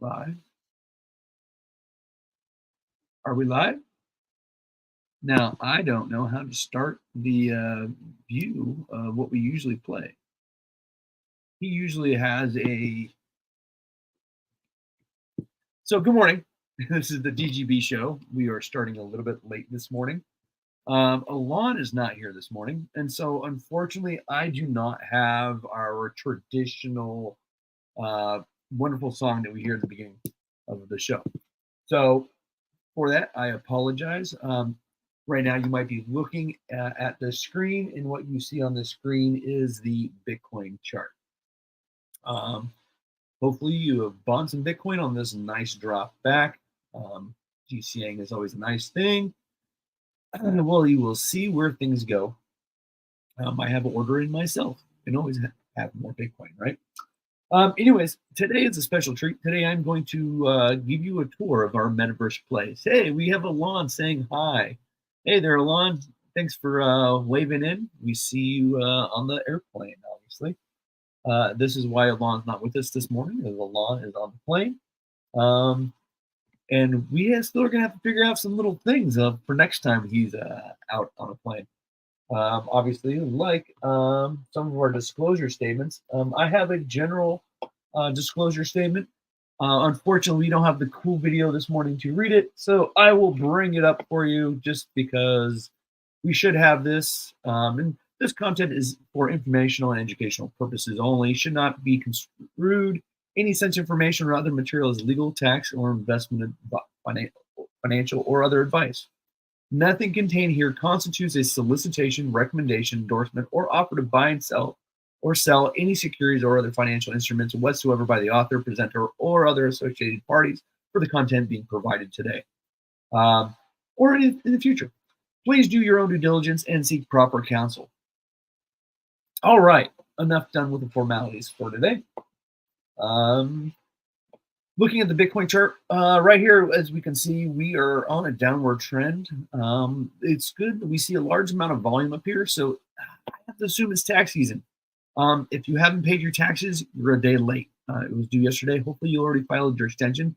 Live. Are we live? Now, I don't know how to start the view of what we usually play. He usually has a... So, good morning. This is the DGB Show. We are starting a little bit late this morning. Alon is not here this morning, and so unfortunately, I do not have our traditional wonderful song that we hear at the beginning of the show. So, for that, I apologize. Right now, you might be looking at the screen, and what you see on the screen is the Bitcoin chart. Hopefully, you have bought some Bitcoin on this nice drop back. GCing is always a nice thing. Well, you will see where things go. I have an order in myself. I can always have more Bitcoin, right? Anyways, today is a special treat. Today, I'm going to give you a tour of our metaverse place. Hey, we have Alon saying hi. Hey there, Alon. Thanks for waving in. We see you on the airplane, obviously. This is why Alon's not with us this morning, because Alon is on the plane. And we still are going to have to figure out some little things for next time he's out on a plane. Obviously, like some of our disclosure statements, I have a general disclosure statement. Unfortunately, we don't have the cool video this morning to read it, so I will bring it up for you just because we should have this. And this content is for informational and educational purposes only, should not be construed. Any such information or other material is legal, tax, or investment, financial, or other advice. Nothing contained here constitutes a solicitation, recommendation, endorsement, or offer to buy and sell or sell any securities or other financial instruments whatsoever by the author, presenter, or other associated parties for the content being provided today or in the future. Please do your own due diligence and seek proper counsel. All right, enough done with the formalities for today. Looking at the Bitcoin chart, right here, as we can see, we are on a downward trend. It's good that we see a large amount of volume up here, so I have to assume it's tax season. If you haven't paid your taxes, you're a day late. It was due yesterday. Hopefully, you already filed your extension.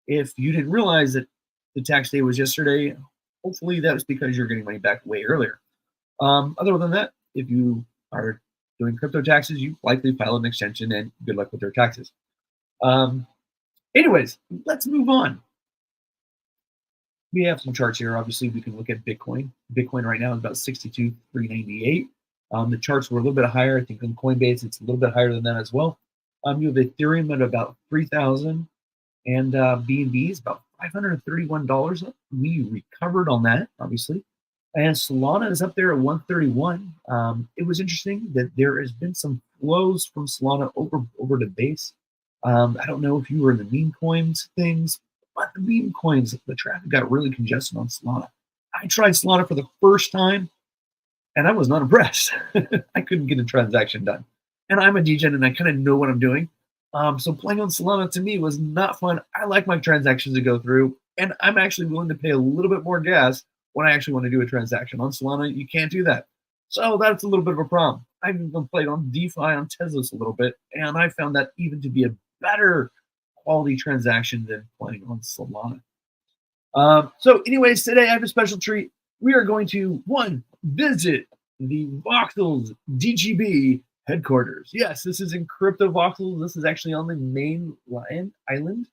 If you didn't realize that the tax day was yesterday, hopefully that was because you're getting money back way earlier. Other than that, if you are doing crypto taxes, you likely filed an extension, and good luck with your taxes. Anyways, let's move on. We have some charts here. Obviously, we can look at Bitcoin. Bitcoin right now is about 62,398. The charts were a little bit higher. I think on Coinbase, it's a little bit higher than that as well. You have Ethereum at about 3,000, and BNB is about $531. We recovered on that, obviously. And Solana is up there at 131. It was interesting that there has been some flows from Solana over to Base. I don't know if you were in the meme coins things, but the meme coins, the traffic got really congested on Solana. I tried Solana for the first time, and I was not impressed. I couldn't get a transaction done. And I'm a degen, and I kind of know what I'm doing. So playing on Solana to me was not fun. I like my transactions to go through, and I'm actually willing to pay a little bit more gas when I actually want to do a transaction. On Solana, you can't do that. So that's a little bit of a problem. I've even played on DeFi on Teslas a little bit, and I found that even to be a better quality transaction than playing on Solana. So anyways, today I have a special treat. We are going to, visit the Voxels DGB headquarters. Yes, this is in Crypto Voxels. This is actually on the main island.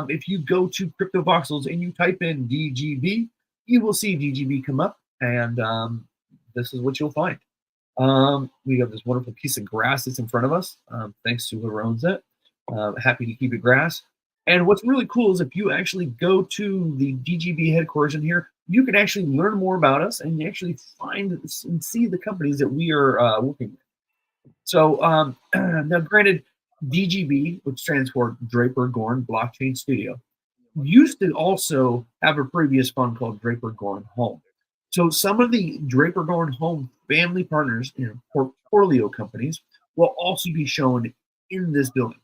If you go to Crypto Voxels and you type in DGB, you will see DGB come up, and this is what you'll find. We have this wonderful piece of grass that's in front of us. Thanks to whoever owns it. Happy to keep it grass. And what's really cool is if you actually go to the DGB headquarters in here, you can actually learn more about us and actually find and see the companies that we are working with. So now granted, DGB, which stands for Draper Goren Blockchain Studio, used to also have a previous fund called Draper Goren Home. So some of the Draper Goren Home family partners in portfolio companies will also be shown in this building.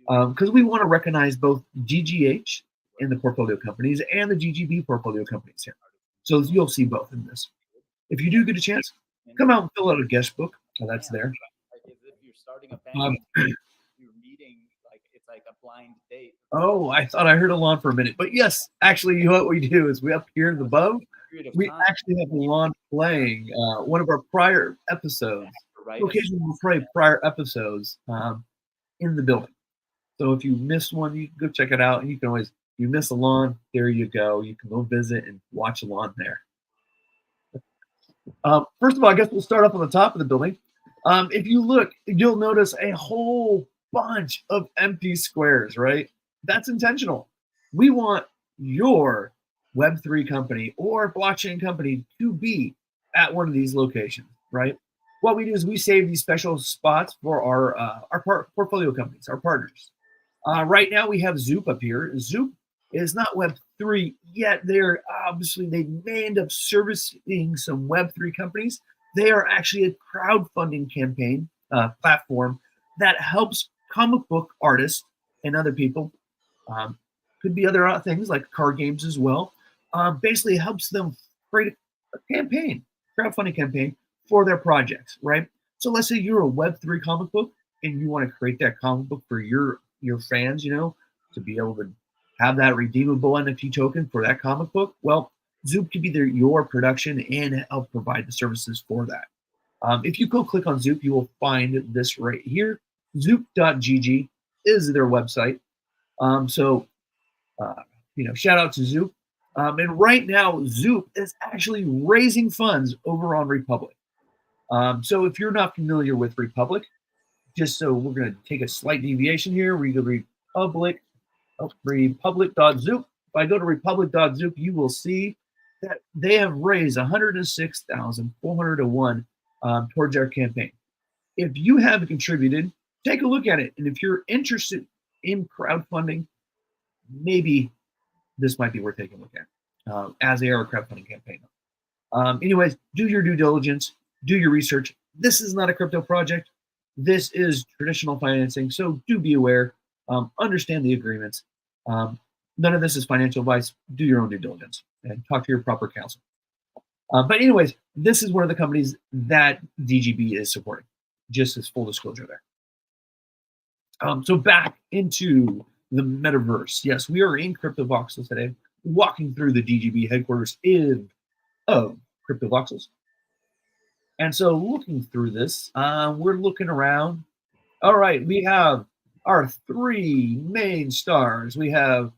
Because we want to recognize both GGH and the portfolio companies and the GGB portfolio companies here. So you'll see both in this. If you do get a chance, come out and fill out a guest book. That's there. If you're starting a family, you're meeting, like it's like a blind date. Oh, I thought I heard Alon for a minute. But yes, actually, what we do is we up here above, we actually have Alon playing one of our prior episodes. Occasionally we'll play prior episodes in the building. So if you missed one, you can go check it out. And you can always, you miss Alon, there you go. You can go visit and watch Alon there. First of all, I guess we'll start off on the top of the building. If you look, you'll notice a whole bunch of empty squares, right? That's intentional. We want your Web3 company or blockchain company to be at one of these locations, right? What we do is we save these special spots for our portfolio companies, our partners. Right now we have Zoop up here. Zoop is not Web3 yet. They may end up servicing some Web3 companies. They are actually a crowdfunding campaign platform that helps comic book artists and other people. Could be other things like card games as well. Basically helps them create a campaign, crowdfunding campaign for their projects, right? So let's say you're a Web3 comic book and you want to create that comic book for your fans, to be able to have that redeemable NFT token for that comic book. Well, Zoop could be your production and help provide the services for that. If you go click on Zoop, you will find this right here. Zoop.gg is their website. Shout out to Zoop. And right now, Zoop is actually raising funds over on Republic. So if you're not familiar with Republic, we're going to take a slight deviation here. We go to republic.zoop. If I go to republic.zoop, you will see that they have raised $106,401 towards our campaign. If you have contributed, take a look at it. And if you're interested in crowdfunding, maybe this might be worth taking a look at as they are a crowdfunding campaign. Anyways, do your due diligence, do your research. This is not a crypto project. This is traditional financing, so do be aware. Understand the agreements. None of this is financial advice. Do your own due diligence and talk to your proper counsel. But anyways, this is one of the companies that DGB is supporting, just as full disclosure there. So back into the metaverse. Yes, we are in Crypto Voxels today, walking through the DGB headquarters of Crypto Voxels. And so looking through this, we're looking around. All right, we have our three main stars. We have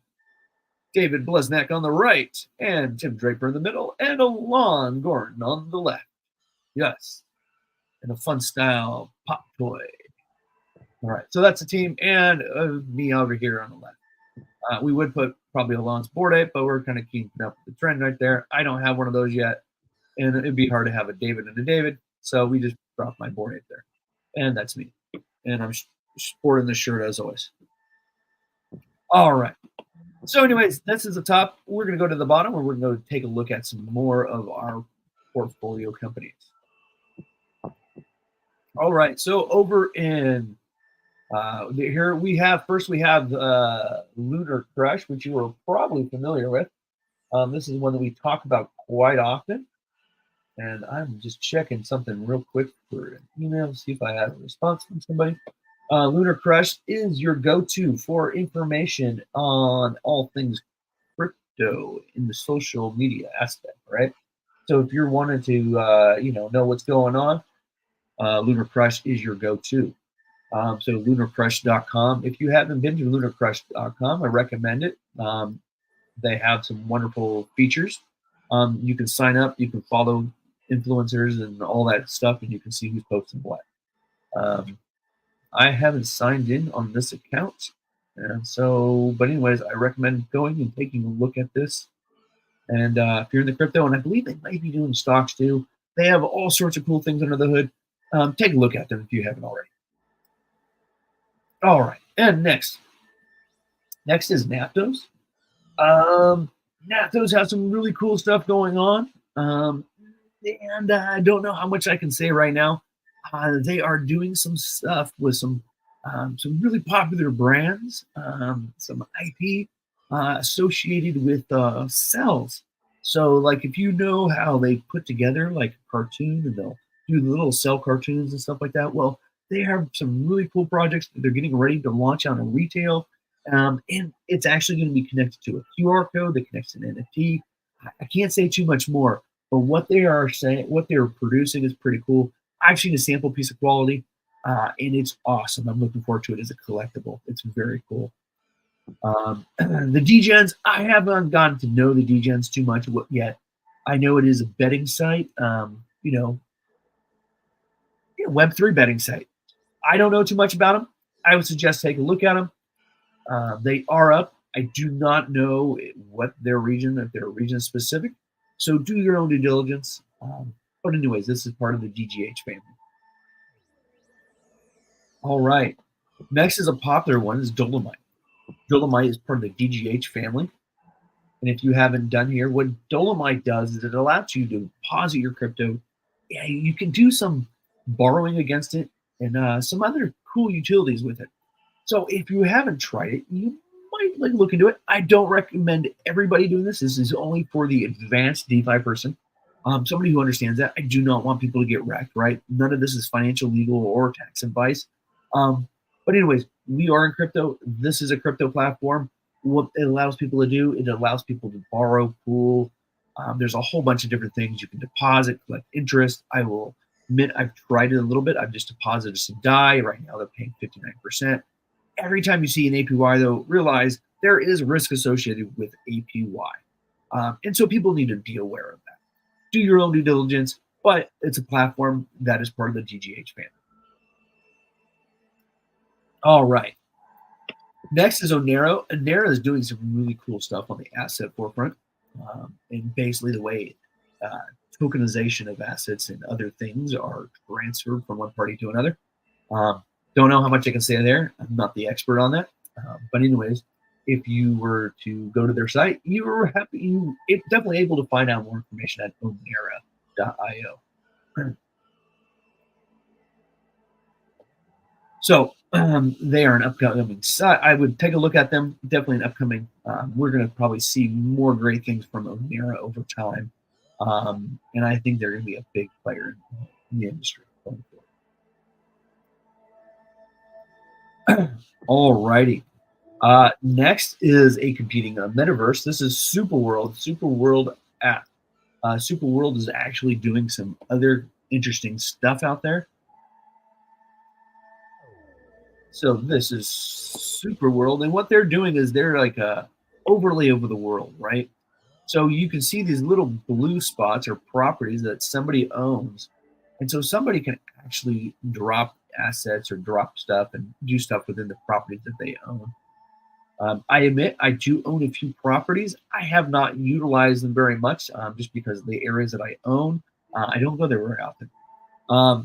David Blesnak on the right, and Tim Draper in the middle, and Alon Gordon on the left. Yes, and a fun style pop toy. All right, so that's the team, and me over here on the left. We would put probably Alon's Bored Ape, but we're kind of keeping up with the trend right there. I don't have one of those yet, and it'd be hard to have a David and a David, so we just dropped my Bored Ape there. And that's me. And I'm sporting the shirt as always. All right. So anyways, this is the top. We're going to go to the bottom, where we're going to take a look at some more of our portfolio companies. All right. So over in here we have Lunar Crush, which you are probably familiar with. This is one that we talk about quite often. And I'm just checking something real quick for an email to see if I have a response from somebody. Lunar Crush is your go-to for information on all things crypto in the social media aspect, right? So if you're wanting to, know what's going on, Lunar Crush is your go-to. So lunarcrush.com. If you haven't been to lunarcrush.com, I recommend it. They have some wonderful features. You can sign up, you can follow influencers and all that stuff, and you can see who's posting what. I haven't signed in on this account, and so, but anyways, I recommend going and taking a look at this. And if you're in the crypto, and I believe they might be doing stocks too, they have all sorts of cool things under the hood. Take a look at them if you haven't already. All right, and next is Naptos. Naptos has some really cool stuff going on, and I don't know how much I can say right now. They are doing some stuff with some really popular brands, some IP associated with cells. So, like, if you know how they put together like a cartoon and they'll do the little cell cartoons and stuff like that, well, they have some really cool projects that they're getting ready to launch out in retail. And it's actually going to be connected to a QR code that connects to an NFT. I can't say too much more, but what they are saying, what they're producing is pretty cool. I've seen a sample piece of quality, and it's awesome. I'm looking forward to it as a collectible. It's very cool. The DGens, I haven't gotten to know the DGens too much yet. I know it is a betting site, Web3 betting site. I don't know too much about them. I would suggest take a look at them. They are up. I do not know what their region, if they're region specific. So do your own due diligence. But anyways, this is part of the DGH family. All right. Next is a popular one is Dolomite. Dolomite is part of the DGH family. And if you haven't done here, what Dolomite does is it allows you to deposit your crypto. Yeah, you can do some borrowing against it and some other cool utilities with it. So if you haven't tried it, you might look into it. I don't recommend everybody doing this. This is only for the advanced DeFi person, somebody who understands that. I do not want people to get wrecked, right? None of this is financial, legal, or tax advice. But anyways, we are in crypto. This is a crypto platform. What it allows people to do, it allows people to borrow, pool. There's a whole bunch of different things you can deposit, collect interest. I will admit I've tried it a little bit. I've just deposited some DAI. Right now they're paying 59%. Every time you see an APY, though, realize there is risk associated with APY. And so people need to be aware of that. Do your own due diligence, but it's a platform that is part of the DGH family. All right. Next is Onero. Onero is doing some really cool stuff on the asset forefront. And basically the way tokenization of assets and other things are transferred from one party to another. Don't know how much I can say there. I'm not the expert on that. But anyways, if you were to go to their site, you're definitely able to find out more information at onera.io. So they are an upcoming site. I would take a look at them. Definitely an upcoming. We're going to probably see more great things from Onera over time. And I think they're going to be a big player in the industry going forward. All righty. Next is a competing metaverse. This is Superworld. Superworld app. Superworld is actually doing some other interesting stuff out there. So this is Superworld, and what they're doing is they're like a overlay over the world, right? So you can see these little blue spots or properties that somebody owns, and so somebody can actually drop assets or drop stuff and do stuff within the properties that they own. I admit I do own a few properties. I have not utilized them very much, just because of the areas that I own. I don't go there very often.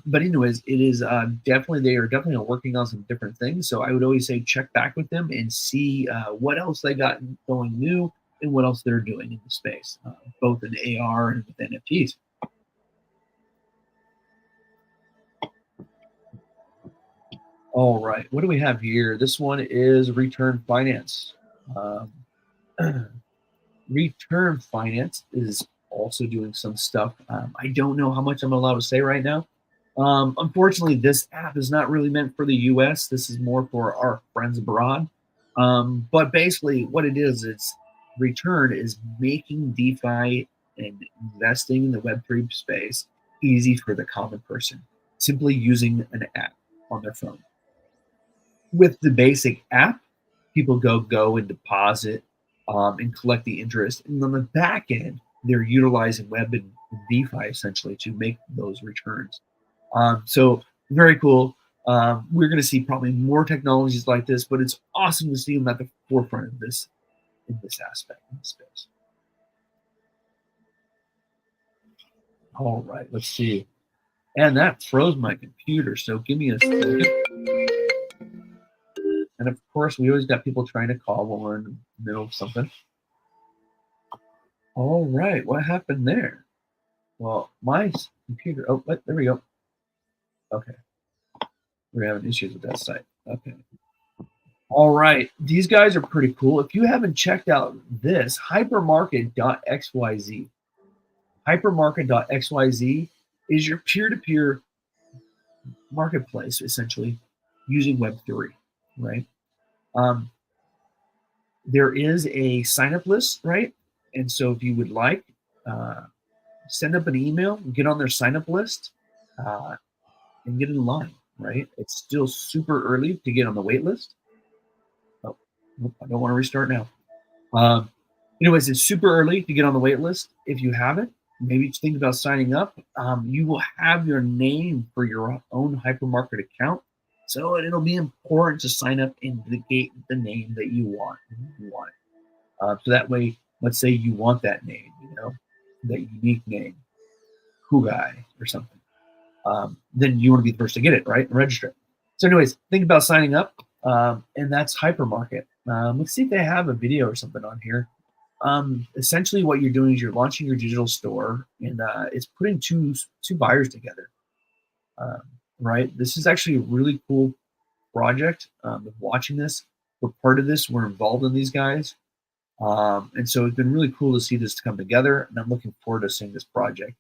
But anyways, it is they are definitely working on some different things. So I would always say check back with them and see what else they got going new and what else they're doing in the space, both in AR and with NFTs. All right, what do we have here? This one is Return Finance. Return Finance is also doing some stuff. I don't know how much I'm allowed to say right now. Unfortunately, this app is not really meant for the US. This is more for our friends abroad. But basically what it is, it's Return is making DeFi and investing in the Web3 space easy for the common person, simply using an app on their phone. With the basic app, people go and deposit and collect the interest. And on the back end, they're utilizing web and DeFi essentially to make those returns. So very cool. We're going to see probably more technologies like this, but it's awesome to see them at the forefront of this in this aspect in this space. All right, let's see. And that froze my computer, so give me a second. And of course, we always got people trying to call when we're in the middle of something. All right, what happened there? Well, my computer, there we go. Okay. We're having issues with that site. Okay. All right. These guys are pretty cool. If you haven't checked out this, hypermarket.xyz. Hypermarket.xyz is your peer-to-peer marketplace, essentially, using Web3, right? There is a sign-up list, right? And so if you would like, send up an email, get on their sign-up list, and get in line, right? It's still super early to get on the wait list. Oh, I don't want to restart now. Anyways, it's super early to get on the wait list. If you haven't, maybe think about signing up. You will have your name for your own hypermarket account. So it'll be important to sign up and indicate the name that you want. So that way, let's say you want that name, that unique name, Kugai or something. Then you want to be the first to get it, right? And register it. So anyways, think about signing up. And that's hypermarket. Let's see if they have a video or something on here. Essentially what you're doing is you're launching your digital store, and it's putting two buyers together. Right? This is actually a really cool project. Watching this, we're part of this. We're involved in these guys. And so it's been really cool to see this come together, and I'm looking forward to seeing this project.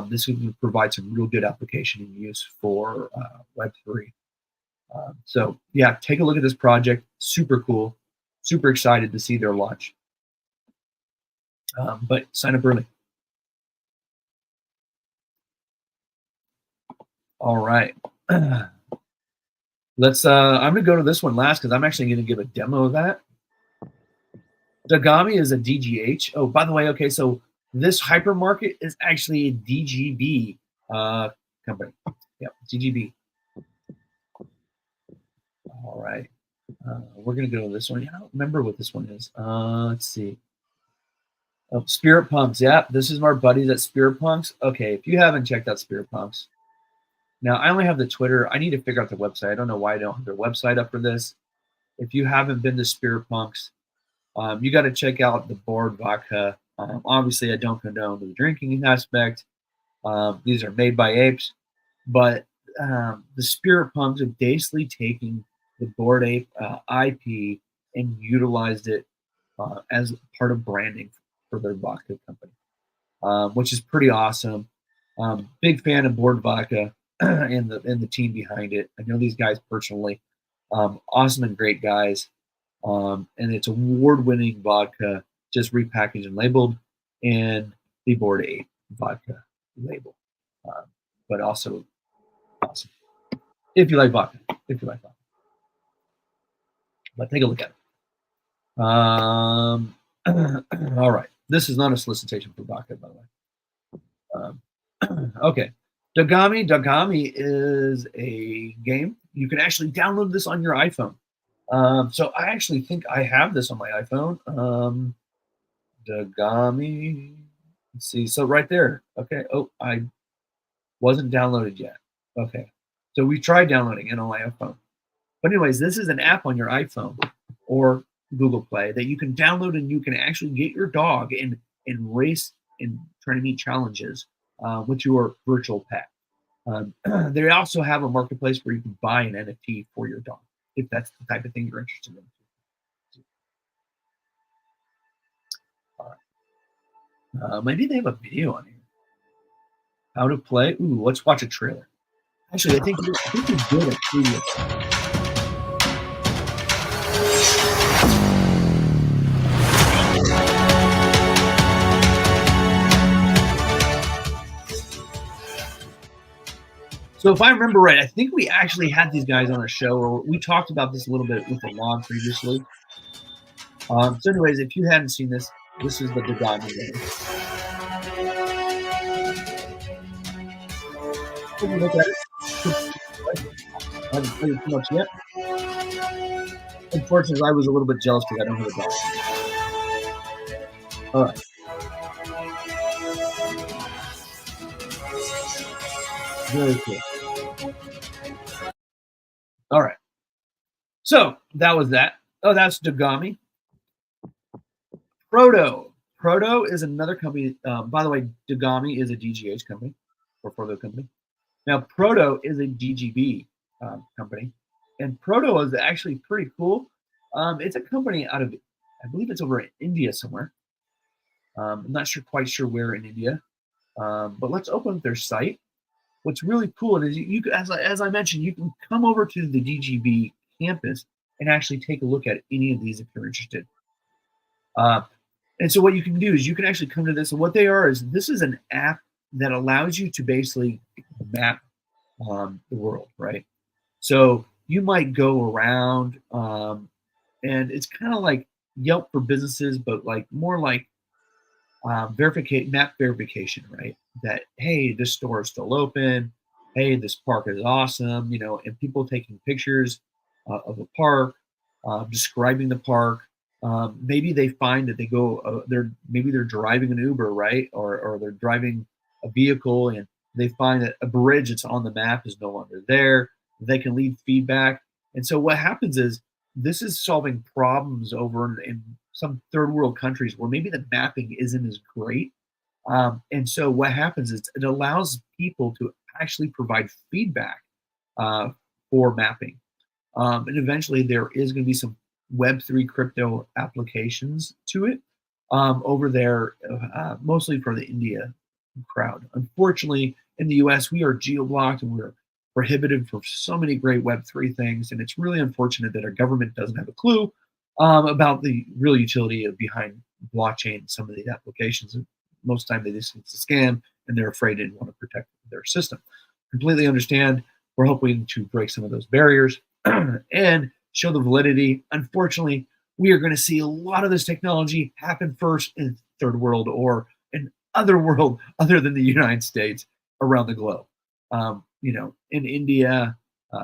This would provide some real good application and use for Web3. So yeah, take a look at this project. Super cool. Super excited to see their launch. But sign up early. All right. Let's. I'm gonna go to this one last because I'm actually gonna give a demo of that. Dagami is a DGH. Oh, by the way, okay, so this hypermarket is actually a DGB company. Yep, DGB. All right. We're gonna go to this one. I don't remember what this one is. Let's see. Oh, Spirit Punks. Yeah, this is our buddies at Spirit Punks. Okay, if you haven't checked out Spirit Punks, now I only have the Twitter. I need to figure out the website. I don't know why I don't have their website up for this. If you haven't been to Spirit Punks, you got to check out the board vodka. Obviously, I don't condone the drinking aspect. These are made by apes, but the Spirit Punks are basically taking the Bored Ape IP and utilized it as part of branding for their vodka company, which is pretty awesome. Big fan of Bored Vodka and the team behind it. I know these guys personally. Awesome and great guys. And it's award-winning vodka, just repackaged and labeled, and the Bored Ape vodka label. But also awesome. If you like vodka. But take a look at it. All right. This is not a solicitation for vodka, by the way. Okay. Dagami is a game. You can actually download this on your iPhone. So I actually think I have this on my iPhone. Dagami. Let's see. So right there. Okay. Oh, I wasn't downloaded yet. Okay. So we tried downloading it on my iPhone. But anyways, this is an app on your iPhone or Google Play that you can download, and you can actually get your dog and race and try to meet challenges with your virtual pet. They also have a marketplace where you can buy an NFT for your dog, if that's the type of thing you're interested in. All right. Maybe they have a video on here. How to play. Ooh, let's watch a trailer. Actually, I think we did a previous. So if I remember right, I think we actually had these guys on a show, or we talked about this a little bit with the log previously. So anyways, if you hadn't seen this, this is the Dagami game. Take a look at it. I haven't played it too much yet. Unfortunately, I was a little bit jealous because I don't have a dog. All right. Very cool. All right. So that was that. Oh, that's Dagami. Proto. Proto is another company. By the way, Dagami is a DGH company, or Proto company. Now, Proto is a DGB company, and Proto is actually pretty cool. It's a company out of, I believe it's over in India somewhere. I'm not quite sure where in India, but let's open up their site. What's really cool is you as I mentioned, you can come over to the DGB campus and actually take a look at any of these if you're interested. And so what you can do is you can actually come to this. And what they are is this is an app that allows you to basically map the world, right? So you might go around, and it's kind of like Yelp for businesses, but like more like map verification, right? That hey, this store is still open. Hey, this park is awesome, and people taking pictures of the park, describing the park. Maybe they find that they're driving an Uber, right, or they're driving a vehicle, and they find that a bridge that's on the map is no longer there. They can leave feedback, and so what happens is this is solving problems over in some third world countries where maybe the mapping isn't as great. And so what happens is it allows people to actually provide feedback uh, for mapping. And eventually there is going to be some Web3 crypto applications to it over there, mostly for the India crowd. Unfortunately, in the US, we are geo-blocked and we're prohibited for so many great Web3 things. And it's really unfortunate that our government doesn't have a clue about the real utility of behind blockchain and some of these applications. And most of the time, they just think it's a scam and they're afraid and want to protect their system. Completely understand. We're hoping to break some of those barriers and show the validity. Unfortunately, we are going to see a lot of this technology happen first in third world or in other world other than the United States around the globe. In India,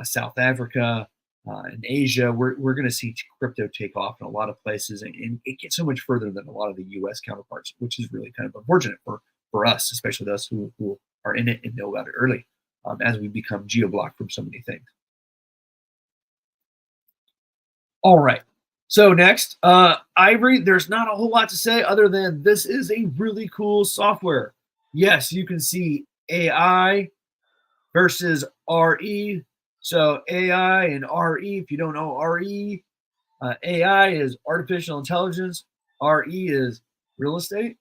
South Africa, in Asia, we're going to see crypto take off in a lot of places, and it gets so much further than a lot of the U.S. counterparts, which is really kind of unfortunate for us, especially those who are in it and know about it early, as we become geo-blocked from so many things. All right. So next, Ivory, there's not a whole lot to say other than this is a really cool software. Yes, you can see AI versus RE. So AI and RE, if you don't know RE, AI is artificial intelligence. RE is real estate.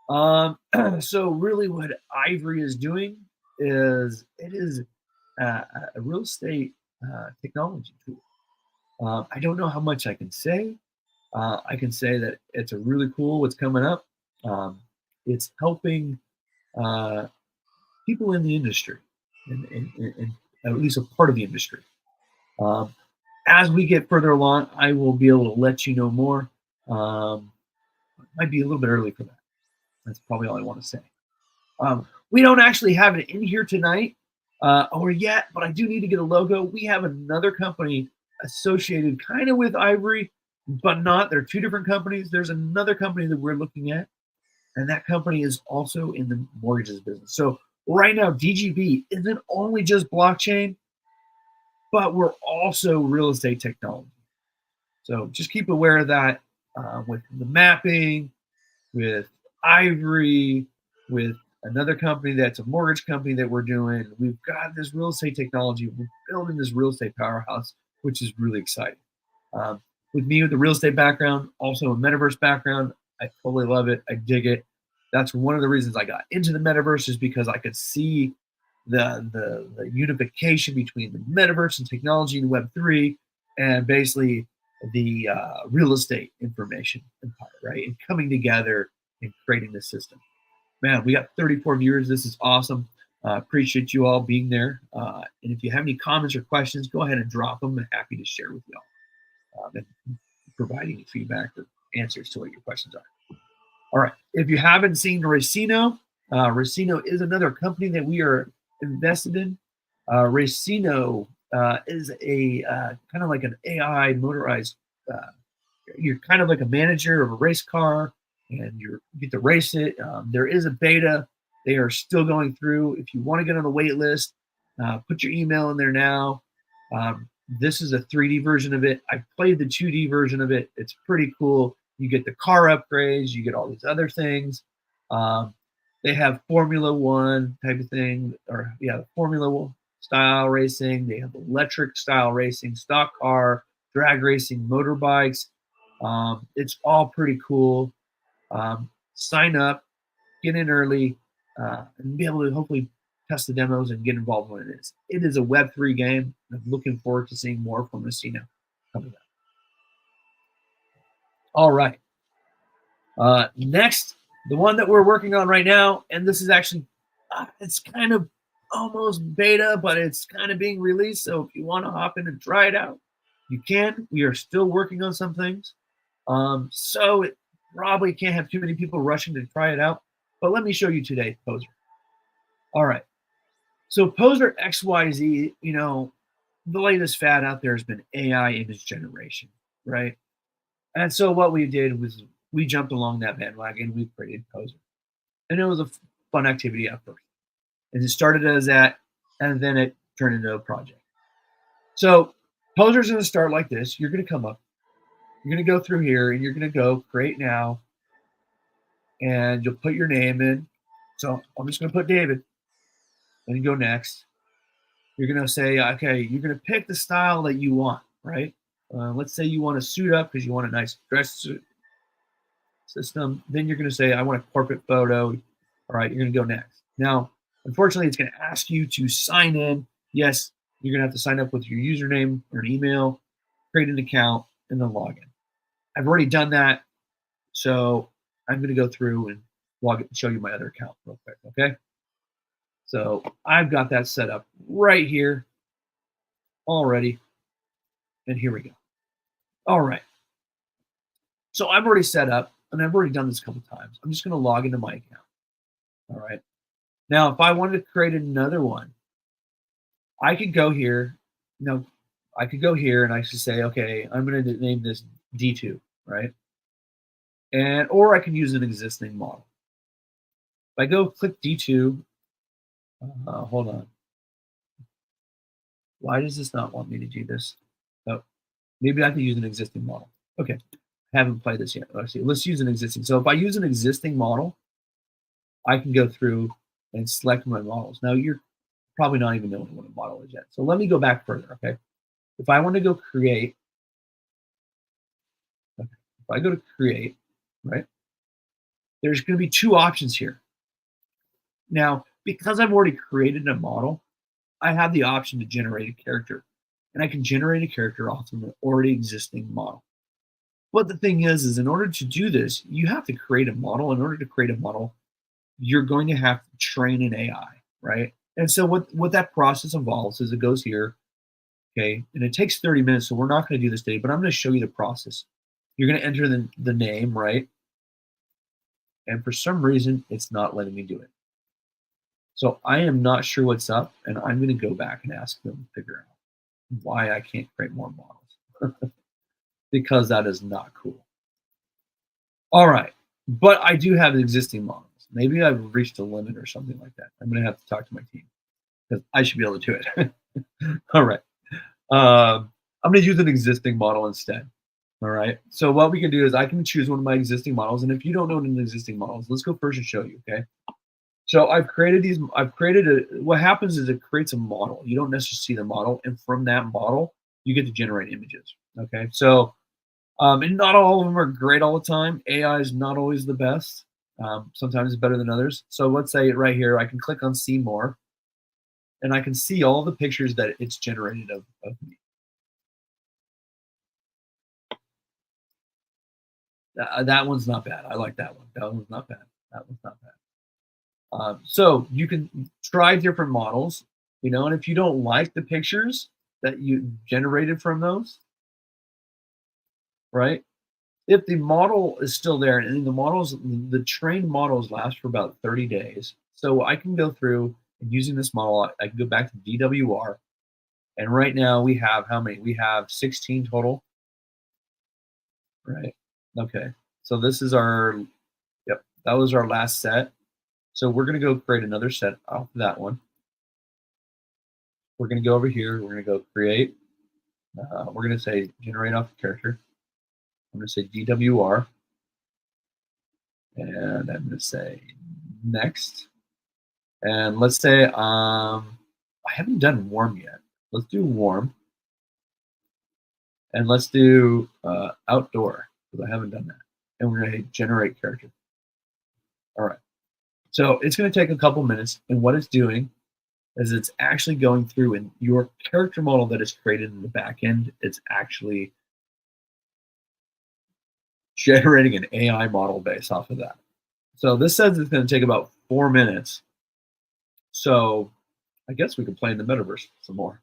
So really what Ivory is doing is it is a real estate technology tool. I don't know how much I can say. I can say that it's a really cool what's coming up. It's helping people in the industry, and at least a part of the industry. As we get further along, I will be able to let you know more. Might be a little bit early for that. That's probably all I want to say. We don't actually have it in here tonight or yet, but I do need to get a logo. We have another company associated kind of with Ivory, but not. They're two different companies. There's another company that we're looking at, and that company is also in the mortgages business. So right now, DGB isn't only just blockchain, but we're also real estate technology. So just keep aware of that with the mapping, with Ivory, with another company that's a mortgage company that we're doing. We've got this real estate technology. We're building this real estate powerhouse, which is really exciting. With me with the real estate background, also a metaverse background, I totally love it. I dig it. That's one of the reasons I got into the metaverse, is because I could see the unification between the metaverse and technology and Web3 and basically the real estate information empire, right? And coming together and creating this system. Man, we got 34 viewers. This is awesome. Appreciate you all being there. And if you have any comments or questions, go ahead and drop them. I'm happy to share with y'all and provide any feedback or answers to what your questions are. All right. If you haven't seen Racino, Racino is another company that we are invested in. Racino is a kind of like an AI motorized. You're kind of like a manager of a race car, and you get to race it. There is a beta. They are still going through. If you want to get on the wait list, put your email in there now. This is a 3D version of it. I played the 2D version of it. It's pretty cool. You get the car upgrades. You get all these other things. They have Formula One type of thing, or Formula One style racing. They have electric style racing, stock car, drag racing, motorbikes. It's all pretty cool. Sign up, get in early, and be able to hopefully test the demos and get involved when it is. It is a Web3 game. I'm looking forward to seeing more from Racino coming up. All right. Next, the one that we're working on right now, and this is actually, it's kind of almost beta, but it's kind of being released. So if you want to hop in and try it out, you can. We are still working on some things. So it probably can't have too many people rushing to try it out. But let me show you today, Poser. All right. So Poser XYZ, you know, the latest fad out there has been AI image generation, right? And so what we did was we jumped along that bandwagon. We created Poser. And it was a fun activity at first. And it started as that, and then it turned into a project. So Poser's going to start like this. You're going to come up. You're going to go through here, and you're going to go create now. And you'll put your name in. So I'm just going to put David. Then you go next. You're going to say, okay, you're going to pick the style that you want, right? Let's say you want to suit up because you want a nice dress suit system. Then you're going to say, I want a corporate photo. All right, you're going to go next. Now, unfortunately, it's going to ask you to sign in. Yes, you're going to have to sign up with your username or an email, create an account, and then log in. I've already done that, so I'm going to go through and log it and show you my other account real quick, okay? So I've got that set up right here already, and here we go. All right. So I've already set up, and I've already done this a couple times. I'm just going to log into my account. All right. Now, if I wanted to create another one, I could go here. I could go here and I should say, okay, I'm going to name this D2, right? Or I can use an existing model. If I go click D2, hold on. Why does this not want me to do this? Oh, maybe I can use an existing model. Okay, I haven't played this yet. Let's see. Let's use an existing. So if I use an existing model, I can go through and select my models. Now you're probably not even knowing what a model is yet. So let me go back further, okay? If I want to go create, okay, if I go to create, right, there's going to be two options here. Now, because I've already created a model, I have the option to generate a character. And I can generate a character off of an already existing model. But the thing is in order to do this, you have to create a model. In order to create a model, you're going to have to train an AI, right? And so what that process involves is it goes here, okay, and it takes 30 minutes, so we're not going to do this today, but I'm going to show you the process. You're going to enter the name, right? And for some reason, it's not letting me do it. So I am not sure what's up, and I'm going to go back and ask them to figure out why I can't create more models. Because that is not cool. All right, but I do have existing models. Maybe I've reached a limit or something like that. I'm going to have to talk to my team because I should be able to do it. All right. I'm going to use an existing model instead. All right. So what we can do is I can choose one of my existing models. And if you don't know an existing models, let's go first and show you. Okay. So I've created these. What happens is it creates a model. You don't necessarily see the model. And from that model, you get to generate images. Okay. So, and not all of them are great all the time. AI is not always the best. Sometimes it's better than others. So let's say right here, I can click on see more. And I can see all the pictures that it's generated of me. That one's not bad. I like that one. That one's not bad. That one's not bad. So you can try different models, and if you don't like the pictures that you generated from those, right? If the model is still there, and the trained models last for about 30 days. So I can go through and using this model, I can go back to DWR. And right now we have how many? We have 16 total, right? Okay. So this is that was our last set. So we're going to go create another set off of that one. We're going to go over here. We're going to go create. We're going to say generate off the character. I'm going to say DWR. And I'm going to say next. And let's say I haven't done warm yet. Let's do warm. And let's do outdoor, because I haven't done that. And we're going to generate character. All right. So it's going to take a couple minutes. And what it's doing is it's actually going through, and your character model that is created in the back end, it's actually generating an AI model based off of that. So this says it's going to take about 4 minutes. So I guess we can play in the metaverse some more.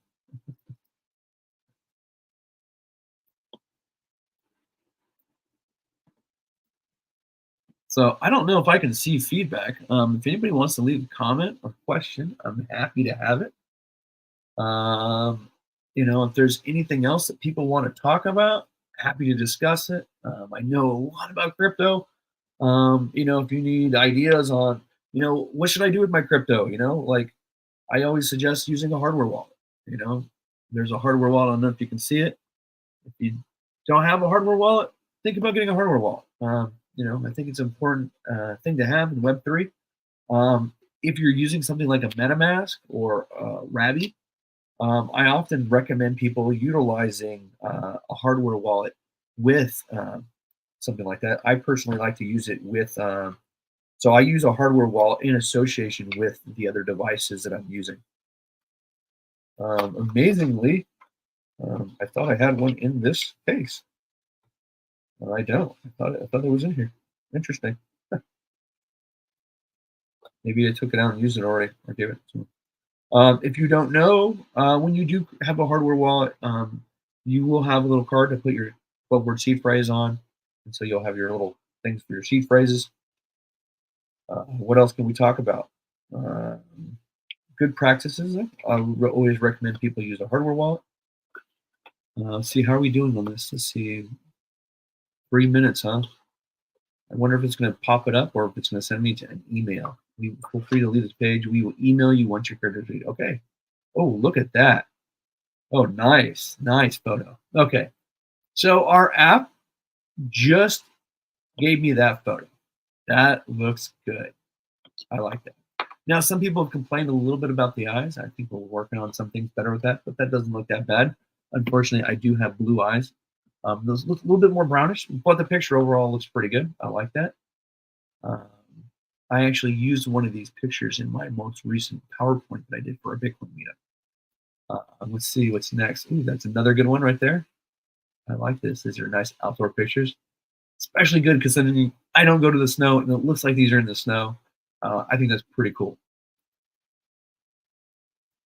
So I don't know if I can see feedback. If anybody wants to leave a comment or question, I'm happy to have it. If there's anything else that people want to talk about, happy to discuss it. I know a lot about crypto. If you need ideas on, what should I do with my crypto? Like I always suggest using a hardware wallet. You know, there's a hardware wallet. I don't know if you can see it. If you don't have a hardware wallet, think about getting a hardware wallet. I think it's an important thing to have in Web3. If you're using something like a MetaMask or Rabby, I often recommend people utilizing a hardware wallet with something like that. I personally like to use it with, so I use a hardware wallet in association with the other devices that I'm using. Amazingly, I thought I had one in this case. I don't. I thought it was in here. Interesting. Maybe I took it out and used it already, or gave it to me. If you don't know, when you do have a hardware wallet, you will have a little card to put your 12-word seed phrase on, and so you'll have your little things for your seed phrases. What else can we talk about? Good practices. I always recommend people use a hardware wallet. Let's see, how are we doing on this? Let's see. 3 minutes, huh? I wonder if it's going to pop it up or if it's going to send me to an email. Feel free to leave this page. We will email you once your credit is read. Okay. Oh, look at that. Oh, nice. Nice photo. Okay. So our app just gave me that photo. That looks good. I like that. Now, some people have complained a little bit about the eyes. I think we're working on some things better with that, but that doesn't look that bad. Unfortunately, I do have blue eyes. Those look a little bit more brownish, but the picture overall looks pretty good. I like that. I actually used one of these pictures in my most recent PowerPoint that I did for a Bitcoin meetup. Let's see what's next. Ooh, that's another good one right there. I like this. These are nice outdoor pictures. Especially good because then I don't go to the snow and it looks like these are in the snow. I think that's pretty cool.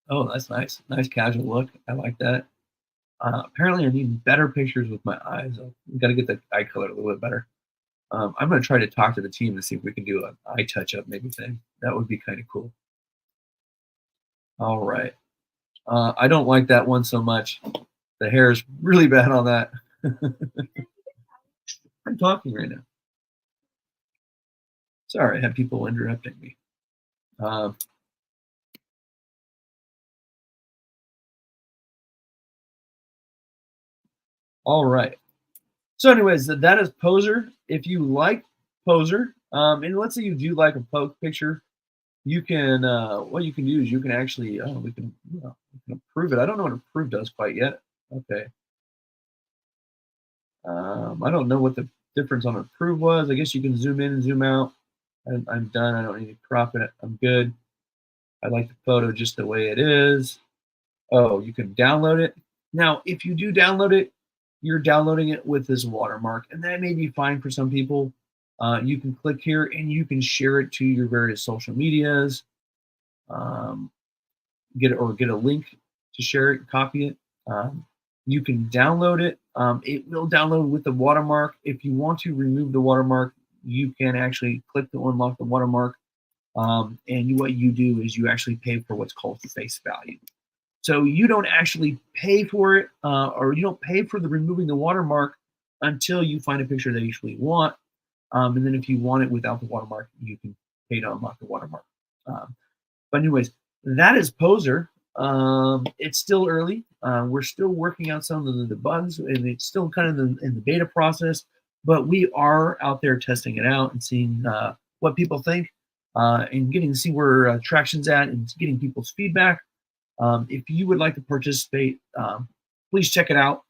Oh, that's nice. Nice casual look. I like that. Apparently, I need better pictures with my eyes. I've got to get the eye color a little bit better. I'm going to try to talk to the team and see if we can do an eye touch-up maybe thing. That would be kind of cool. All right. I don't like that one so much. The hair is really bad on that. I'm talking right now. Sorry, I have people interrupting me. All right. So anyways, that is Poser. If you like Poser, and let's say you do like a poke picture, you can, what you can do is you can actually, we can approve it. I don't know what approve does quite yet. Okay. I don't know what the difference on approve was. I guess you can zoom in and zoom out. I'm done. I don't need to crop it. I'm good. I like the photo just the way it is. Oh, you can download it. Now, if you do download it, you're downloading it with this watermark, and that may be fine for some people. You can click here and you can share it to your various social medias. Get a link to share it, copy it. You can download it. It will download with the watermark. If you want to remove the watermark, you can actually click to unlock the watermark. And what you do is you actually pay for what's called face value. So you don't actually pay for it, or you don't pay for the removing the watermark until you find a picture that you actually want. And then if you want it without the watermark, you can pay to unlock the watermark. But anyways, that is Poser. It's still early. We're still working out some of the bugs, and it's still kind of in the beta process. But we are out there testing it out and seeing what people think, and getting to see where traction's at and getting people's feedback. If you would like to participate, please check it out.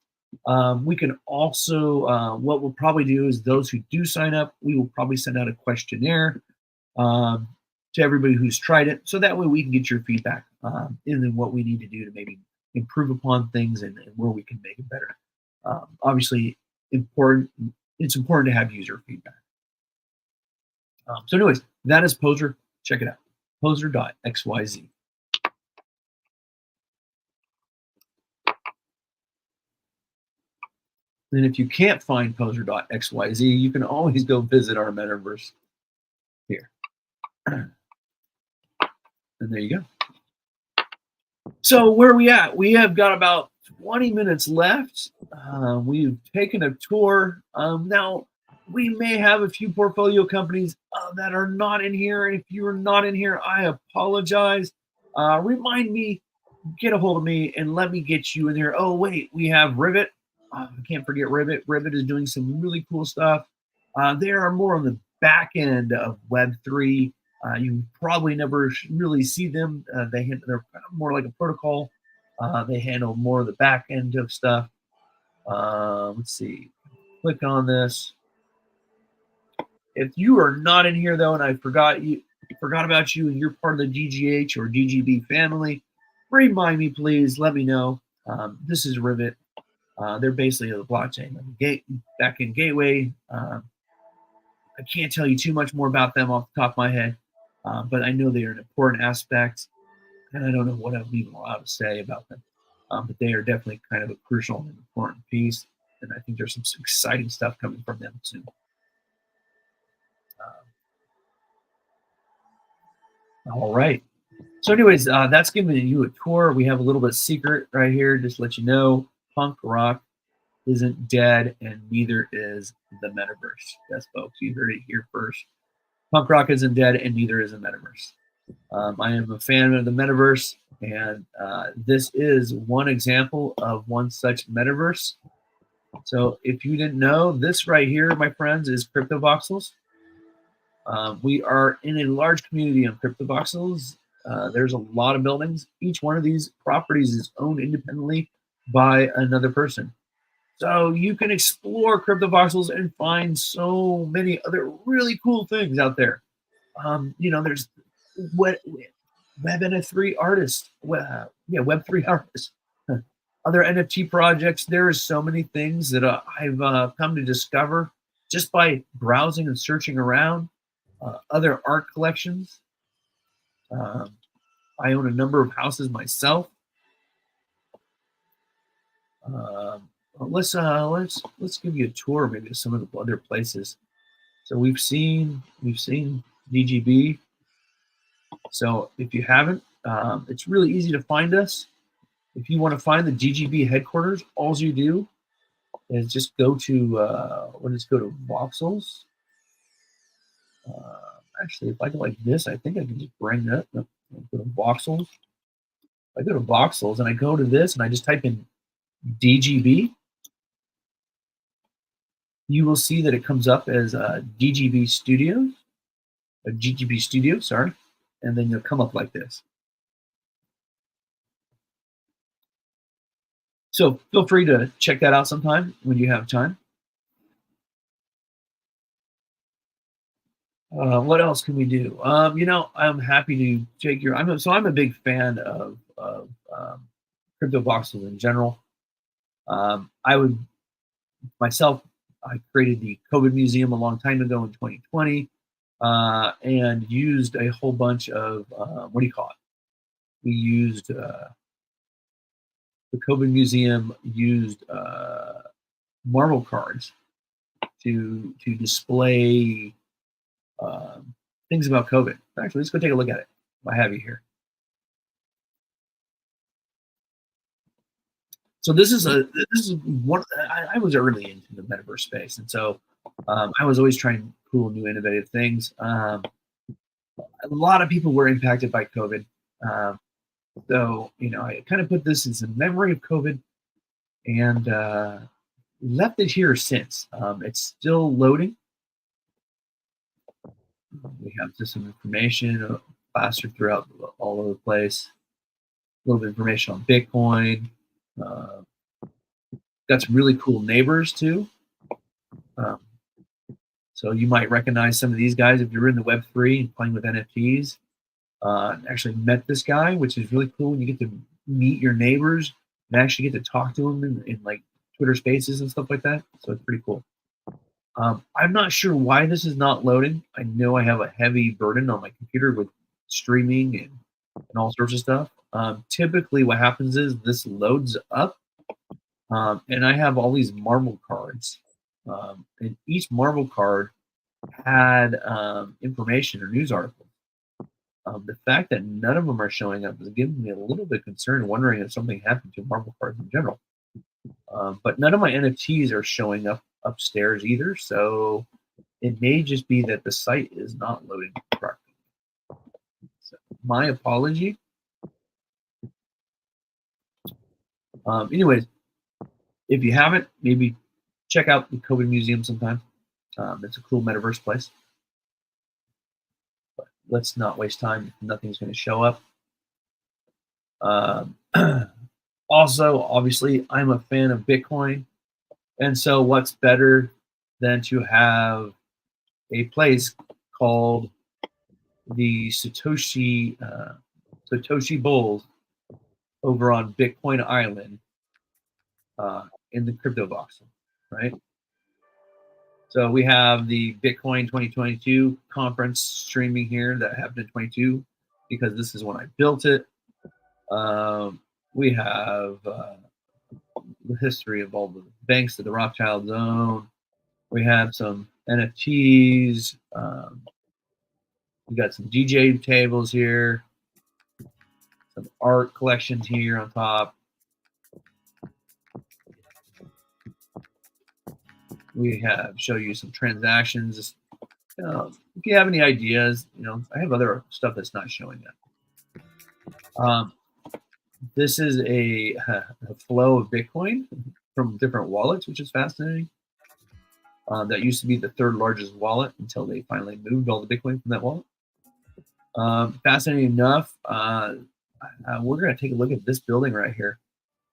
We can also, what we'll probably do is those who do sign up, we will probably send out a questionnaire to everybody who's tried it. So that way we can get your feedback and then what we need to do to maybe improve upon things and where we can make it better. Obviously, important it's important to have user feedback. So anyways, that is Poser. Check it out. Poser.xyz. And if you can't find Poser.xyz, you can always go visit our metaverse here. And there you go. So where are we at? We have got about 20 minutes left. We've taken a tour. Now, we may have a few portfolio companies that are not in here. And if you're not in here, I apologize. Remind me, get a hold of me, and let me get you in there. Oh, wait, we have Rivet. I can't forget Rivet. Rivet is doing some really cool stuff. They are more on the back end of Web3. You probably never really see them. They're kind of more like a protocol. They handle more of the back end of stuff. Let's see. Click on this. If you are not in here though, and I forgot about you, and you're part of the DGH or DGB family, remind me, please. Let me know. This is Rivet. They're basically the blockchain back-end gateway. I can't tell you too much more about them off the top of my head, but I know they are an important aspect, and I don't know what I'm even allowed to say about them. But they are definitely kind of a crucial and important piece, and I think there's some exciting stuff coming from them soon. All right. So anyways, that's giving you a tour. We have a little bit secret right here, just to let you know. Punk rock isn't dead, and neither is the metaverse. Yes, folks, you heard it here first. Punk rock isn't dead, and neither is the metaverse. I am a fan of the metaverse, and this is one example of one such metaverse. So if you didn't know, this right here, my friends, is Crypto Voxels. We are in a large community of Crypto Voxels. There's a lot of buildings. Each one of these properties is owned independently by another person. So you can explore Crypto Voxels and find so many other really cool things out there. There's Web NFT artists, Web3 artists, other NFT projects. There are so many things that I've come to discover just by browsing and searching around. Other art collections. I own a number of houses myself. Let's give you a tour maybe of some of the other places. So we've seen DGB. So if you haven't, it's really easy to find us. If you want to find the DGB headquarters, all you do is just go to go to Voxels. Actually, if I go like this, I think I can just bring that. Go to Voxels. I go to Voxels and I go to this and I just type in DGB. You will see that it comes up as DGB Studios, a GGB Studio, sorry, and then you'll come up like this. So feel free to check that out sometime when you have time. What else can we do? I'm happy to take your. I'm a big fan of Crypto Voxels in general. I created the COVID Museum a long time ago in 2020, and used a whole bunch of what do you call it? We used the COVID Museum used Marvel cards to display things about COVID. Actually, let's go take a look at it. I have you here. So this is one. I was early into the metaverse space, and so I was always trying cool, new, innovative things. A lot of people were impacted by COVID, so I kind of put this as a memory of COVID, and left it here since. It's still loading. We have just some information plastered throughout all over the place. A little bit of information on Bitcoin. Got some really cool neighbors too. So you might recognize some of these guys if you're in the Web3 and playing with NFTs. Actually met this guy, which is really cool. You get to meet your neighbors and actually get to talk to them in like Twitter Spaces and stuff like that. So it's pretty cool. I'm not sure why this is not loading. I know I have a heavy burden on my computer with streaming and all sorts of stuff. Typically, what happens is this loads up, and I have all these marble cards. And each marble card had information or news articles. The fact that none of them are showing up is giving me a little bit concerned, wondering if something happened to marble cards in general. But none of my NFTs are showing up upstairs either, so it may just be that the site is not loading correctly. So my apology. Anyways, if you haven't, maybe check out the COVID Museum sometime. It's a cool metaverse place. But let's not waste time if nothing's going to show up. Also, obviously, I'm a fan of Bitcoin. And so what's better than to have a place called the Satoshi Bulls over on Bitcoin Island in the crypto voxel, right? So we have the Bitcoin 2022 conference streaming here that happened in 22 because this is when I built it. We have the history of all the banks that the Rothschilds own. We have some NFTs. We got some DJ tables here, some art collections here on top. We have show you some transactions. If you have any ideas, I have other stuff that's not showing up. This is a flow of Bitcoin from different wallets, which is fascinating. That used to be the third largest wallet until they finally moved all the Bitcoin from that wallet. Fascinating enough, we're going to take a look at this building right here.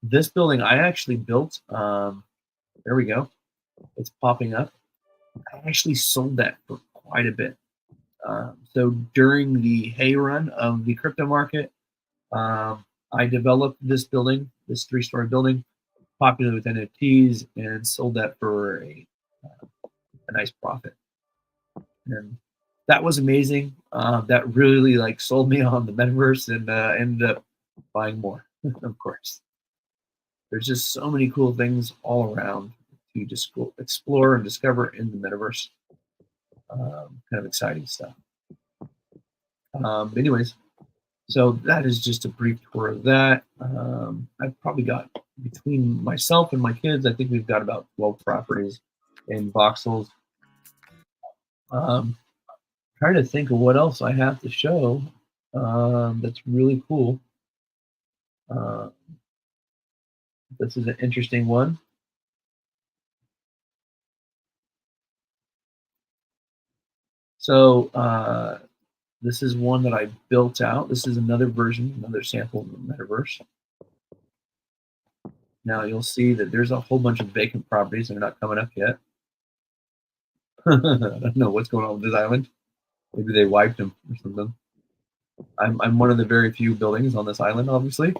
This building I actually built. There we go. It's popping up. I actually sold that for quite a bit. So during the hay run of the crypto market, I developed this building, this 3-story building, popular with NFTs, and sold that for a nice profit. And that was amazing. That really sold me on the metaverse, and ended up buying more, of course. There's just so many cool things all around to just explore and discover in the metaverse. Kind of exciting stuff. Anyways, so that is just a brief tour of that. I've probably got, between myself and my kids, I think we've got about 12 properties in voxels. Trying to think of what else I have to show that's really cool. This is an interesting one. So this is one that I built out. This is another version, another sample of the metaverse. Now you'll see that there's a whole bunch of vacant properties that are not coming up yet. I don't know what's going on with this island. Maybe they wiped them or something. I'm one of the very few buildings on this island, obviously.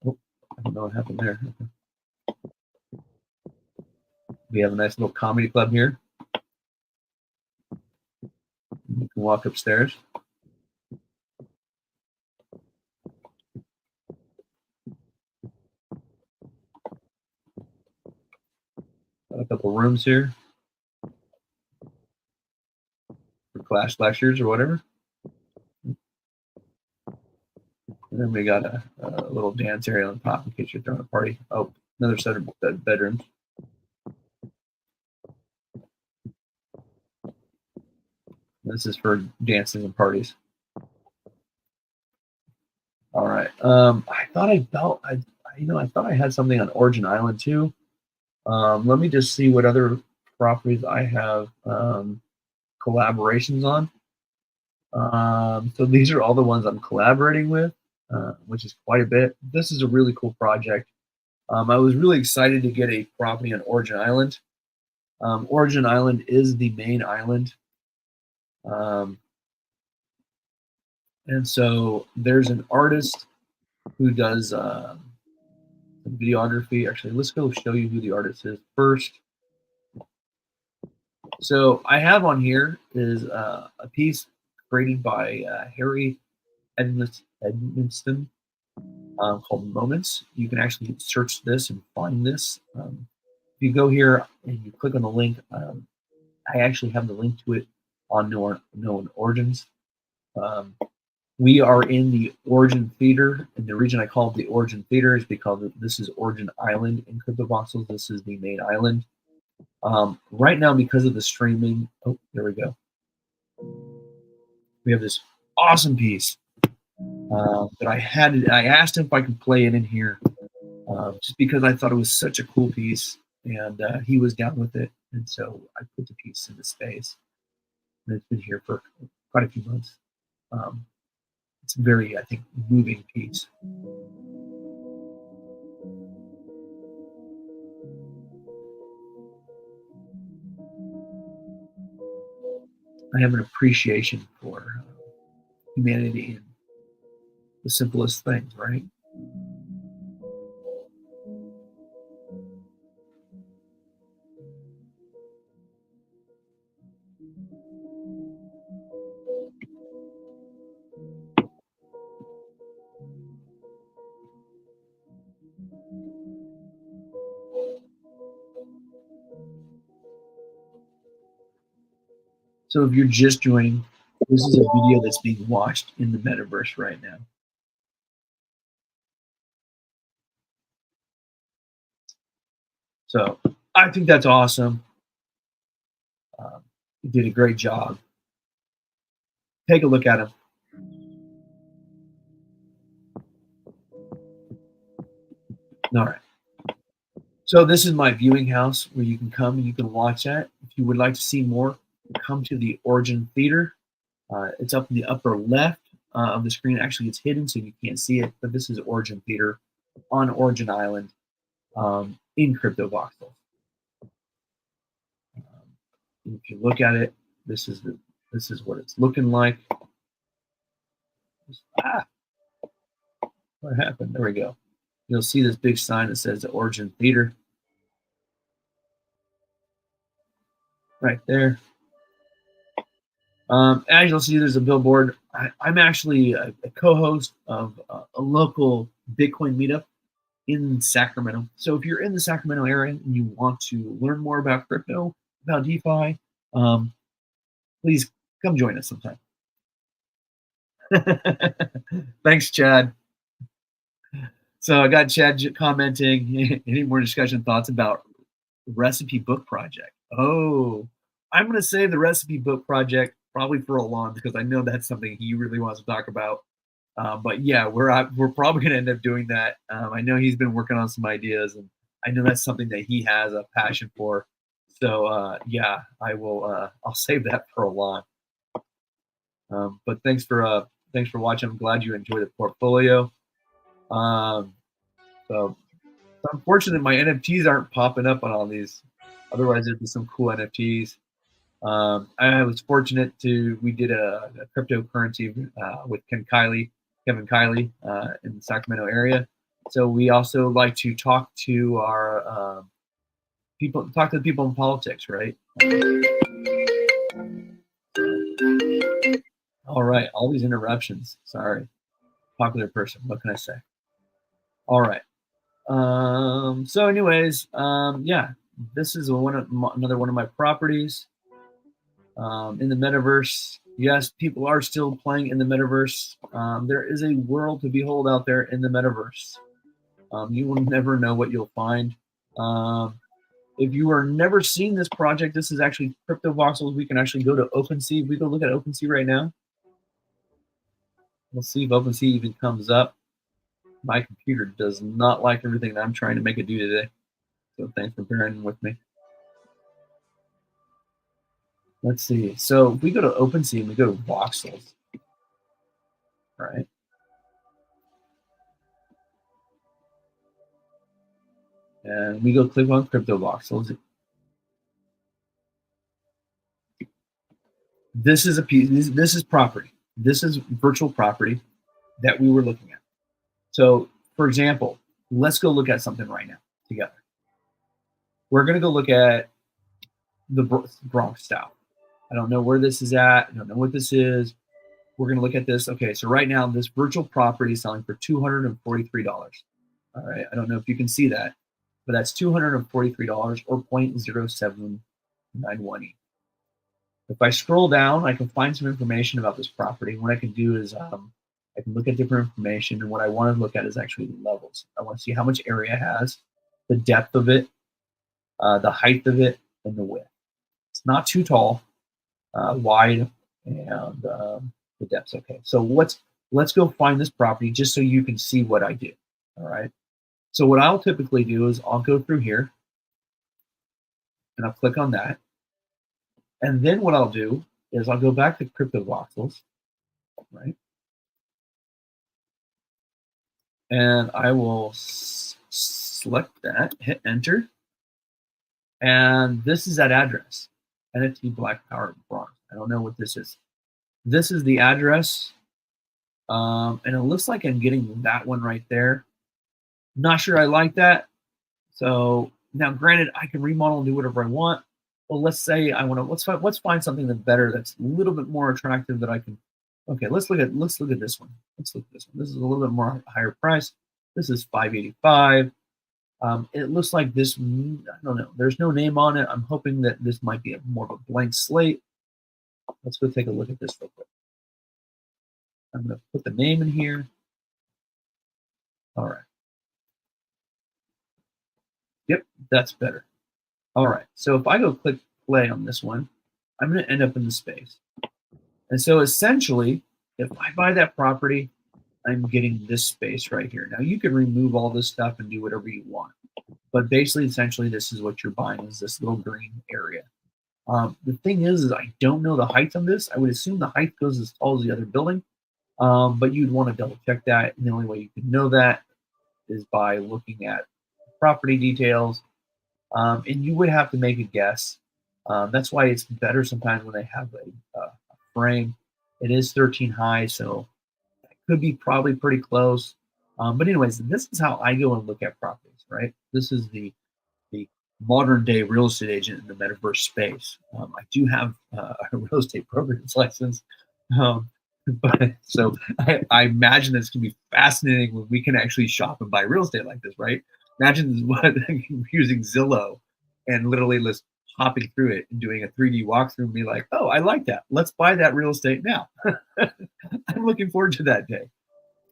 Oh, I don't know what happened there. We have a nice little comedy club here. You can walk upstairs. Got a couple rooms here for class lectures or whatever. And then we got a little dance area on top in case you're throwing a party. Oh, another set of bedrooms. This is for dances and parties. All right. I thought I had something on Origin Island too. Let me just see what other properties I have collaborations on. So these are all the ones I'm collaborating with, which is quite a bit. This is a really cool project. I was really excited to get a property on Origin Island. Origin Island is the main island. And so there's an artist who does some videography. Actually, let's go show you who the artist is first. So I have on here is a piece created by Harry Edmonston called Moments. You can actually search this and find this. If you go here and you click on the link, I actually have the link to it on Known Origins. We are in the Origin Theater, and the reason I call it the Origin Theater is because this is Origin Island in CryptoVoxels. This is the main island. Right now, because of the streaming, oh, there we go. We have this awesome piece that I asked him if I could play it in here, just because I thought it was such a cool piece, and he was down with it, and so I put the piece in the space, and it's been here for quite a few months. It's a very, I think, moving piece. I have an appreciation for humanity and the simplest things, right? So if you're just joining, this is a video that's being watched in the metaverse right now. So I think that's awesome. You did a great job. Take a look at him. All right. So this is my viewing house where you can come and you can watch that. If you would like to see more, come to the Origin Theater. It's up in the upper left of the screen. Actually, it's hidden so you can't see it, but this is Origin Theater on Origin Island in CryptoVoxels. If you look at it, this is what it's looking like. What happened? There we go. You'll see this big sign that says the Origin Theater right there. As you'll see, there's a billboard. I'm actually a co-host of a local Bitcoin meetup in Sacramento. So if you're in the Sacramento area and you want to learn more about crypto, about DeFi, please come join us sometime. Thanks, Chad. So I got Chad commenting, any more discussion thoughts about recipe book project? Oh, I'm going to say the recipe book project probably for Alon because I know that's something he really wants to talk about. But yeah, we're probably going to end up doing that. I know he's been working on some ideas, and I know that's something that he has a passion for. So yeah, I will. I'll save that for Alon. But thanks for watching. I'm glad you enjoyed the portfolio. So it's unfortunate my NFTs aren't popping up on all these. Otherwise, there'd be some cool NFTs. I was fortunate we did a cryptocurrency with Kevin Kiley in the Sacramento area. So we also like to talk to our talk to the people in politics, right? All right, all these interruptions. Sorry, popular person. What can I say? All right. So anyways, yeah, this is another one of my properties in the metaverse. Yes, people are still playing in the metaverse. There is a world to behold out there in the metaverse. You will never know what you'll find. If you are never seen this project, this is actually CryptoVoxels. We can actually go to OpenSea. We go look at OpenSea right now. We'll see if OpenSea even comes up. My computer does not like everything that I'm trying to make it do today. So thanks for bearing with me. Let's see. So if we go to OpenSea and we go to Voxels, right? And we go click on CryptoVoxels. This is a piece. This is property. This is virtual property that we were looking at. So, for example, let's go look at something right now together. We're going to go look at the Bronx style. I don't know where this is at. I don't know what this is. We're going to look at this. Okay, so right now this virtual property is selling for $243. All right, I don't know if you can see that, but that's $243 or 0.0791. If I scroll down, I can find some information about this property. What I can do is I can look at different information, and what I want to look at is actually the levels. I want to see how much area it has, the depth of it, the height of it, and the width. It's not too tall, wide, and the depth's okay. So let's go find this property just so you can see what I do. All right. So what I'll typically do is I'll go through here and I'll click on that. And then what I'll do is I'll go back to Crypto Voxels, right? And I will select that, hit enter. And this is that address, NFT Black Power Bronx. I don't know what this is. This is the address. And it looks like I'm getting that one right there. Not sure I like that. So now granted, I can remodel and do whatever I want. Well, let's say I want to, let's find something that's better, that's a little bit more attractive that I can. Okay, let's look at this one. Let's look at this one. This is a little bit more higher price. This is $585. It looks like this, I don't know. There's no name on it. I'm hoping that this might be more of a blank slate. Let's go take a look at this real quick. I'm going to put the name in here. All right. Yep, that's better. All right, so if I go click play on this one, I'm going to end up in the space. And so essentially, if I buy that property, I'm getting this space right here. Now you can remove all this stuff and do whatever you want. But basically, essentially, this is what you're buying, is this little green area. The thing is I don't know the height on this. I would assume the height goes as tall as the other building. But you'd want to double check that. And the only way you can know that is by looking at property details. And you would have to make a guess. That's why it's better sometimes when they have a frame. It is 13 high, so it could be probably pretty close. But anyways, this is how I go and look at properties, right? This is the modern day real estate agent in the metaverse space. I do have a real estate brokerage license. But so I imagine this can be fascinating when we can actually shop and buy real estate like this, right? Imagine what using Zillow and literally just hopping through it and doing a 3D walkthrough and be like, oh, I like that. Let's buy that real estate now. I'm looking forward to that day.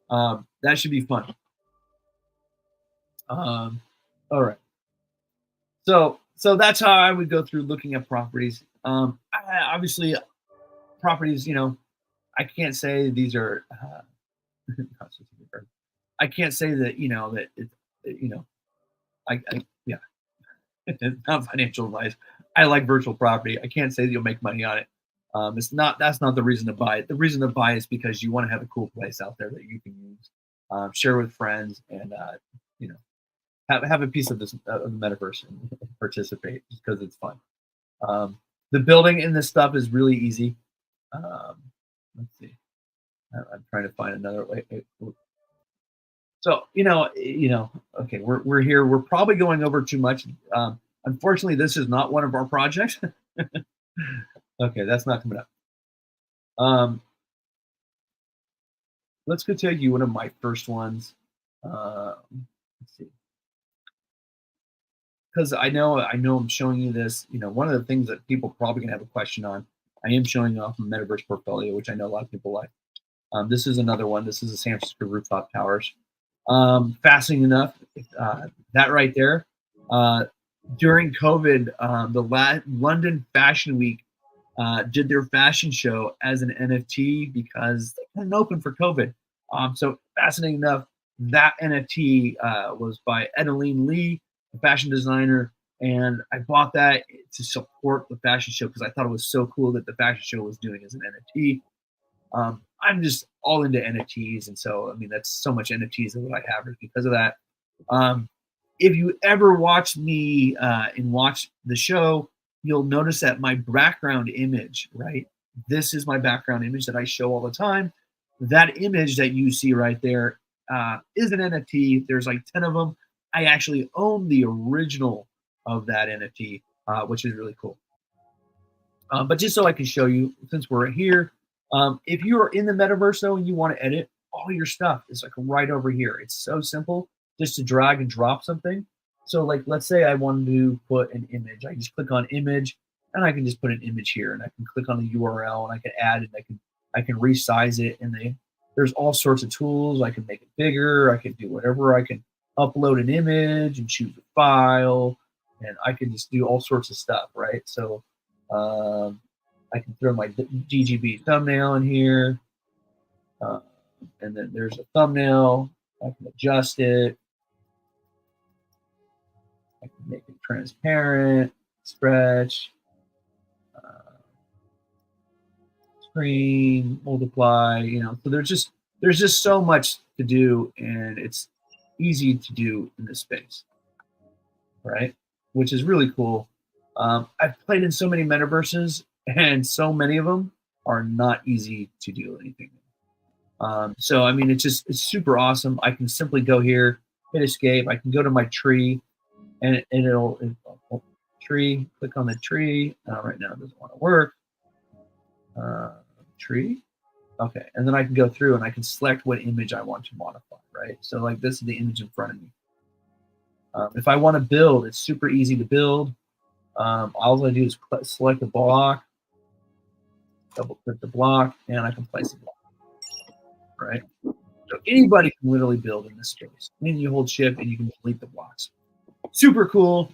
That should be fun. All right. So that's how I would go through looking at properties. Obviously, properties, I can't say these are. I can't say that that it's yeah, not financial advice. I like virtual property. I can't say that you'll make money on it. That's not the reason to buy it. The reason to buy is because you want to have a cool place out there that you can use, share with friends, and have a piece of this of the metaverse and participate just because it's fun. The building in this stuff is really easy. Let's see. I'm trying to find another way. So okay, we're here. We're probably going over too much. Unfortunately, this is not one of our projects. Okay, that's not coming up. Let's go take you one of my first ones. Let's see. Because I know I'm showing you this. One of the things that people are probably gonna have a question on. I am showing off a metaverse portfolio, which I know a lot of people like. This is another one. This is the San Francisco rooftop towers. Fascinating enough, that right there. During COVID, the London Fashion Week did their fashion show as an NFT because they couldn't open for COVID. So fascinating enough, that NFT was by Edeline Lee, a fashion designer, and I bought that to support the fashion show because I thought it was so cool that the fashion show was doing as an NFT. I'm just all into NFTs, and so that's so much NFTs that what I have is because of that. If you ever watch me and watch the show, you'll notice that my background image, right? This is my background image that I show all the time. That image that you see right there is an NFT. There's like 10 of them. I actually own the original of that NFT, which is really cool. But just so I can show you, since we're here, if you are in the metaverse though and you want to edit, all your stuff is like right over here. It's so simple just to drag and drop something. So like, let's say I wanted to put an image. I just click on image and I can just put an image here, and I can click on the URL and I can add it. I can resize it, and there's all sorts of tools. I can make it bigger. I can do whatever. I can upload an image and choose a file, and I can just do all sorts of stuff, right? So I can throw my DGB thumbnail in here, and then there's a thumbnail. I can adjust it. I can make it transparent, stretch, screen, multiply. So there's just so much to do, and it's easy to do in this space, right? Which is really cool. I've played in so many metaverses, and so many of them are not easy to do anything. So I mean, it's super awesome. I can simply go here, hit escape. I can go to my tree, and it'll tree. Click on the tree. Right now, it doesn't want to work. Tree. Okay, and then I can go through and I can select what image I want to modify. Right. So like this is the image in front of me. If I want to build, it's super easy to build. All I do is select the block, double click the block, and I can place the block. Right? So anybody can literally build in this space. And you hold shift and you can delete the blocks. Super cool.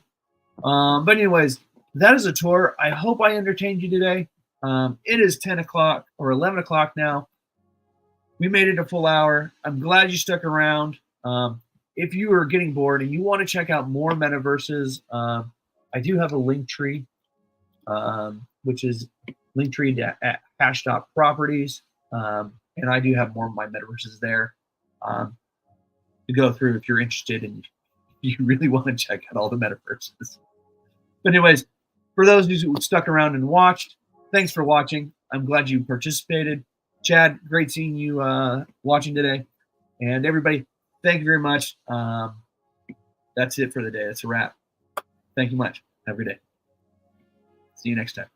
But anyways, that is a tour. I hope I entertained you today. It is 10 o'clock or 11 o'clock now. We made it a full hour. I'm glad you stuck around. If you are getting bored and you want to check out more metaverses, I do have a link tree, which is linktree.hash.properties. And I do have more of my metaverses there to go through if you're interested and you really want to check out all the metaverses. But anyways, for those who stuck around and watched, thanks for watching. I'm glad you participated. Chad, great seeing you watching today. And everybody, thank you very much. That's it for the day. That's a wrap. Thank you much. Have a good day. See you next time.